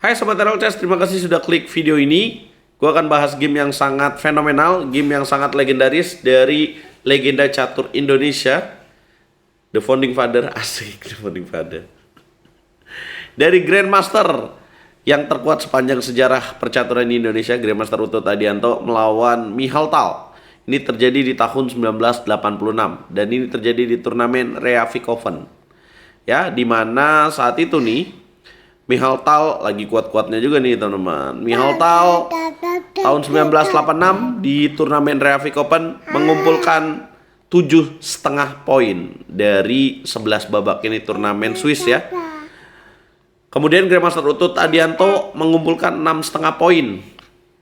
Hai Sobat RLCS, terima kasih sudah klik video ini. Gue akan bahas game yang sangat fenomenal, game yang sangat legendaris dari legenda catur Indonesia, The Founding Father, asik The Founding Father. Dari Grandmaster yang terkuat sepanjang sejarah percaturan di Indonesia, Grandmaster Utut Adianto melawan Michal Tal. Ini terjadi di tahun 1986 dan ini terjadi di turnamen Reavikhoven. Ya, dimana saat itu nih Michal Tal lagi kuat-kuatnya juga nih teman-teman. Michal Tal tahun 1986 di turnamen Reavikhoven mengumpulkan 7,5 poin dari 11 babak. Ini turnamen Swiss ya. Kemudian Grandmaster Utut Adianto mengumpulkan 6,5 poin.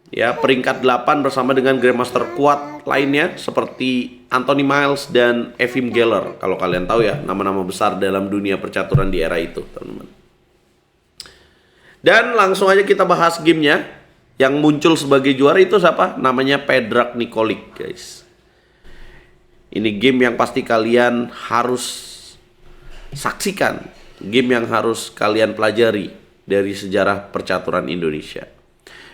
Ya, peringkat 8 bersama dengan Grandmaster kuat lainnya seperti Anthony Miles dan Efim Geller. Kalau kalian tahu ya, nama-nama besar dalam dunia percaturan di era itu, teman-teman. Dan langsung aja kita bahas gamenya. Yang muncul sebagai juara itu siapa? Namanya Predrag Nikolic, guys. Ini game yang pasti kalian harus saksikan. Game yang harus kalian pelajari dari sejarah percaturan Indonesia.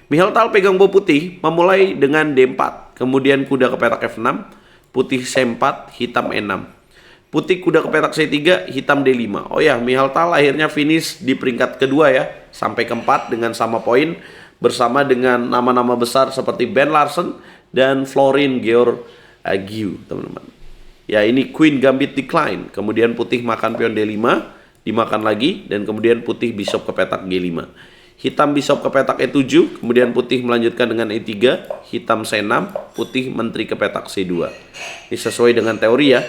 Michal Tal pegang bow putih, memulai dengan D4. Kemudian kuda ke petak F6, putih C4, hitam E6. Putih kuda ke petak C3, hitam D5. Oh ya, Michal Tal akhirnya finish di peringkat kedua ya, sampai keempat dengan sama poin, bersama dengan nama-nama besar seperti Ben Larsen dan Florin Georgiou, teman-teman. Ya, ini Queen Gambit decline, kemudian putih makan pion D5, dimakan lagi, dan kemudian putih bishop ke petak G5. Hitam bishop ke petak E7, kemudian putih melanjutkan dengan E3, hitam C6, putih menteri ke petak C2. Ini sesuai dengan teori ya.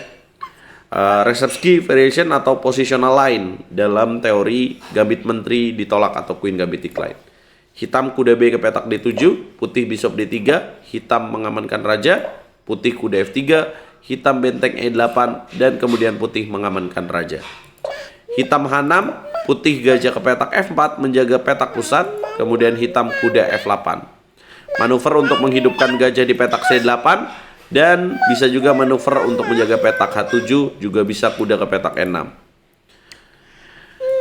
Resepski variation atau positional line dalam teori gambit menteri ditolak atau queen gambit decline. Hitam kuda B ke petak D7, putih bishop D3, hitam mengamankan raja, putih kuda F3, hitam benteng E8, dan kemudian putih mengamankan raja. Hitam H6, putih gajah ke petak F4 menjaga petak pusat, kemudian hitam kuda F8. Manuver untuk menghidupkan gajah di petak C8, dan bisa juga manuver untuk menjaga petak H7, juga bisa kuda ke petak E6.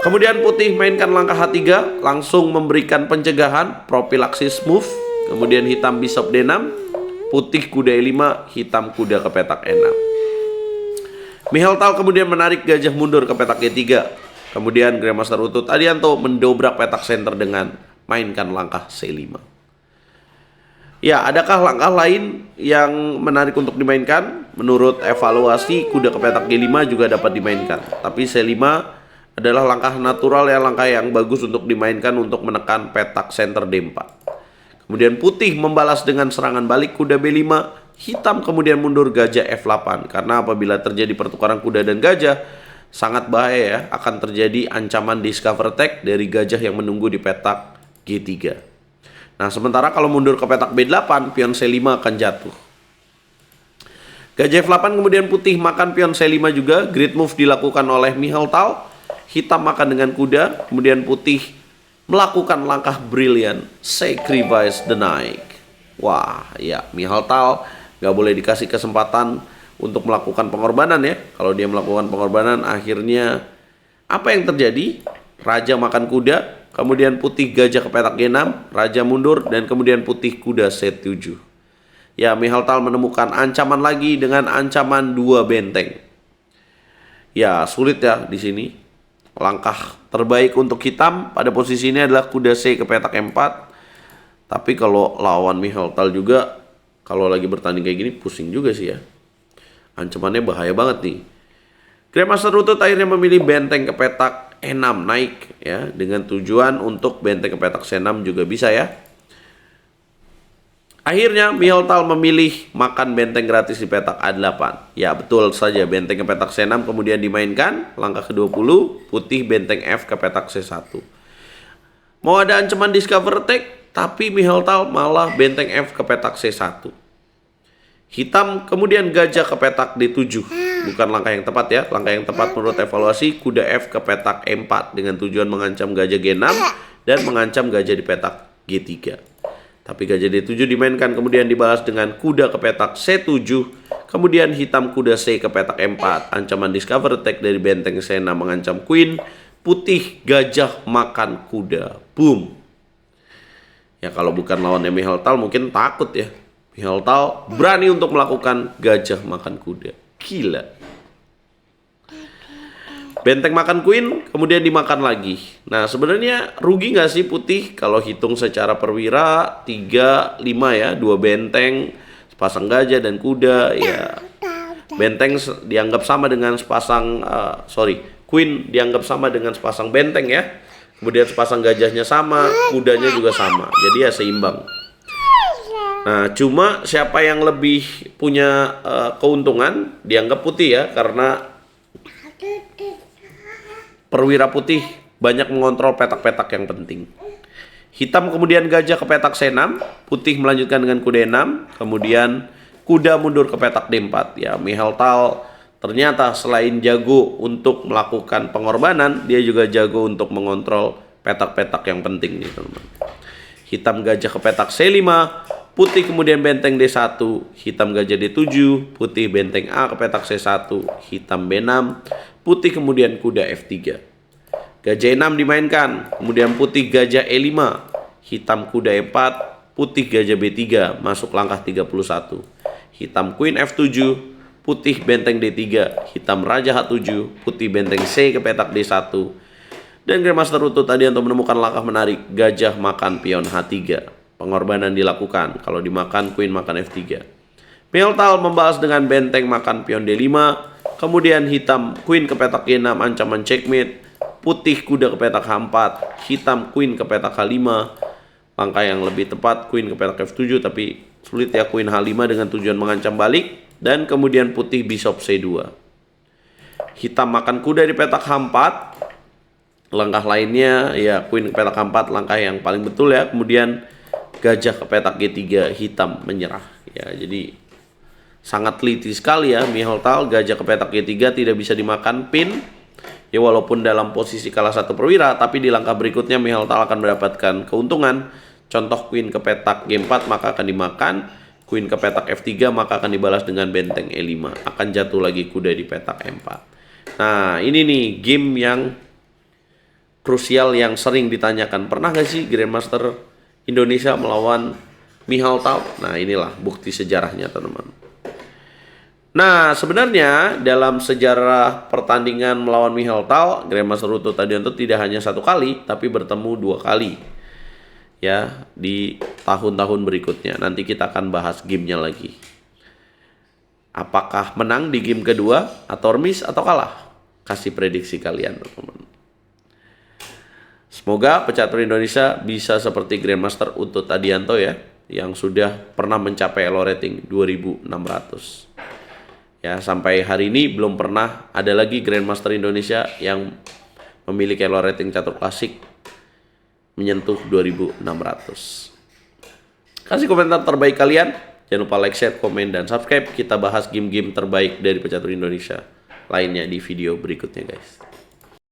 Kemudian putih mainkan langkah H3, langsung memberikan pencegahan, prophylaxis move. Kemudian hitam bishop D6, putih kuda E5, hitam kuda ke petak E6. Michal Tal kemudian menarik gajah mundur ke petak G3. Kemudian Grandmaster Utut Adianto mendobrak petak center dengan mainkan langkah C5. Ya, adakah langkah lain yang menarik untuk dimainkan? Menurut evaluasi, kuda ke petak G5 juga dapat dimainkan. Tapi C5 adalah langkah natural ya, langkah yang bagus untuk dimainkan untuk menekan petak center D4. Kemudian putih membalas dengan serangan balik kuda B5, hitam kemudian mundur gajah F8. Karena apabila terjadi pertukaran kuda dan gajah, sangat bahaya ya, akan terjadi ancaman discover attack dari gajah yang menunggu di petak G3. Nah, sementara kalau mundur ke petak B8, pion C5 akan jatuh. Gajah F8 kemudian putih makan pion C5 juga. Great move dilakukan oleh Michal Tal. Hitam makan dengan kuda. Kemudian putih melakukan langkah brilian, sacrifice the knight. Wah, ya, Michal Tal gak boleh dikasih kesempatan untuk melakukan pengorbanan ya. Kalau dia melakukan pengorbanan, akhirnya apa yang terjadi? Raja makan kuda. Kemudian putih gajah ke petak G6, raja mundur, dan kemudian putih kuda C7. Ya, Michal Tal menemukan ancaman lagi dengan ancaman 2 benteng. Ya, sulit ya di sini. Langkah terbaik untuk hitam pada posisi ini adalah kuda C ke petak E4. Tapi kalau lawan Michal Tal juga, kalau lagi bertanding kayak gini, pusing juga sih ya. Ancamannya bahaya banget nih. Grandmaster Utut akhirnya memilih benteng ke petak E6 naik ya, dengan tujuan untuk benteng ke petak C6 juga bisa ya. Akhirnya Michal Tal memilih makan benteng gratis di petak A8. Ya, betul saja, benteng ke petak C6 kemudian dimainkan. Langkah ke-20, putih benteng F ke petak C1. Mau ada ancaman discover attack, tapi Michal Tal malah benteng F ke petak C1. Hitam kemudian gajah ke petak D7. Bukan langkah yang tepat ya. Langkah yang tepat menurut evaluasi, kuda F ke petak E4 dengan tujuan mengancam gajah G6 dan mengancam gajah di petak G3. Tapi gajah D7 dimainkan kemudian dibalas dengan kuda ke petak C7. Kemudian hitam kuda C ke petak E4. Ancaman discover attack dari benteng C6 mengancam queen. Putih gajah makan kuda. Boom. Ya kalau bukan lawannya Mihaltal mungkin takut ya. Mihaltal berani untuk melakukan gajah makan kuda. Gila. Benteng makan queen, kemudian dimakan lagi. Nah sebenarnya rugi nggak sih putih kalau hitung secara perwira 3, 5 ya, 2 benteng, sepasang gajah dan kuda ya. Benteng dianggap sama dengan sepasang queen dianggap sama dengan sepasang benteng ya. Kemudian sepasang gajahnya sama, kudanya juga sama. Jadi ya seimbang. Nah, cuma siapa yang lebih punya keuntungan dianggap putih ya, karena perwira putih banyak mengontrol petak-petak yang penting. Hitam kemudian gajah ke petak C6, putih melanjutkan dengan kuda E6, kemudian kuda mundur ke petak D4. Ya, Mihaltal ternyata selain jago untuk melakukan pengorbanan, dia juga jago untuk mengontrol petak-petak yang penting nih teman-teman. Hitam gajah ke petak C5, putih kemudian benteng D1, hitam gajah D7, putih benteng A ke petak C1, hitam B6, putih kemudian kuda F3. Gajah E6 dimainkan, kemudian putih gajah E5, hitam kuda E4, putih gajah B3, masuk langkah 31. Hitam queen F7, putih benteng D3, hitam raja H7, putih benteng C ke petak D1. Dan Grandmaster Utuh tadi untuk menemukan langkah menarik, gajah makan pion H3. Pengorbanan dilakukan, kalau dimakan queen makan F3. Mihaltal membalas dengan benteng makan pion D5, kemudian hitam queen ke petak E6 ancaman checkmate, putih kuda ke petak H4, hitam queen ke petak H5. Langkah yang lebih tepat queen ke petak F7, tapi sulit ya, queen H5 dengan tujuan mengancam balik. Dan kemudian putih bishop C2. Hitam makan kuda di petak H4. Langkah lainnya ya queen ke petak H4, langkah yang paling betul ya. Kemudian gajah ke petak G3, hitam menyerah. Ya, jadi sangat teliti sekali ya Mihaltal. Gajah ke petak G3 tidak bisa dimakan pin. Ya walaupun dalam posisi kalah satu perwira, tapi di langkah berikutnya Mihaltal akan mendapatkan keuntungan. Contoh queen ke petak G4 maka akan dimakan. Queen ke petak F3 maka akan dibalas dengan benteng E5. Akan jatuh lagi kuda di petak E4. Nah ini nih game yang krusial yang sering ditanyakan. Pernah gak sih Grandmaster Indonesia melawan Mihaltal? Nah inilah bukti sejarahnya teman-teman. Nah sebenarnya dalam sejarah pertandingan melawan Mihaltal, Grandmaster Utuh Tadianto tidak hanya 1 kali, tapi bertemu 2 kali. Ya, di tahun-tahun berikutnya. Nanti kita akan bahas gamenya lagi. Apakah menang di game kedua atau remis atau kalah? Kasih prediksi kalian teman-teman. Semoga pecatur Indonesia bisa seperti Grandmaster Utuh Tadianto ya, yang sudah pernah mencapai elo rating 2600. Ya, sampai hari ini belum pernah ada lagi Grandmaster Indonesia yang memiliki elo rating catur klasik menyentuh 2600. Kasih komentar terbaik kalian. Jangan lupa like, share, komen, dan subscribe. Kita bahas game-game terbaik dari pecatur Indonesia lainnya di video berikutnya guys.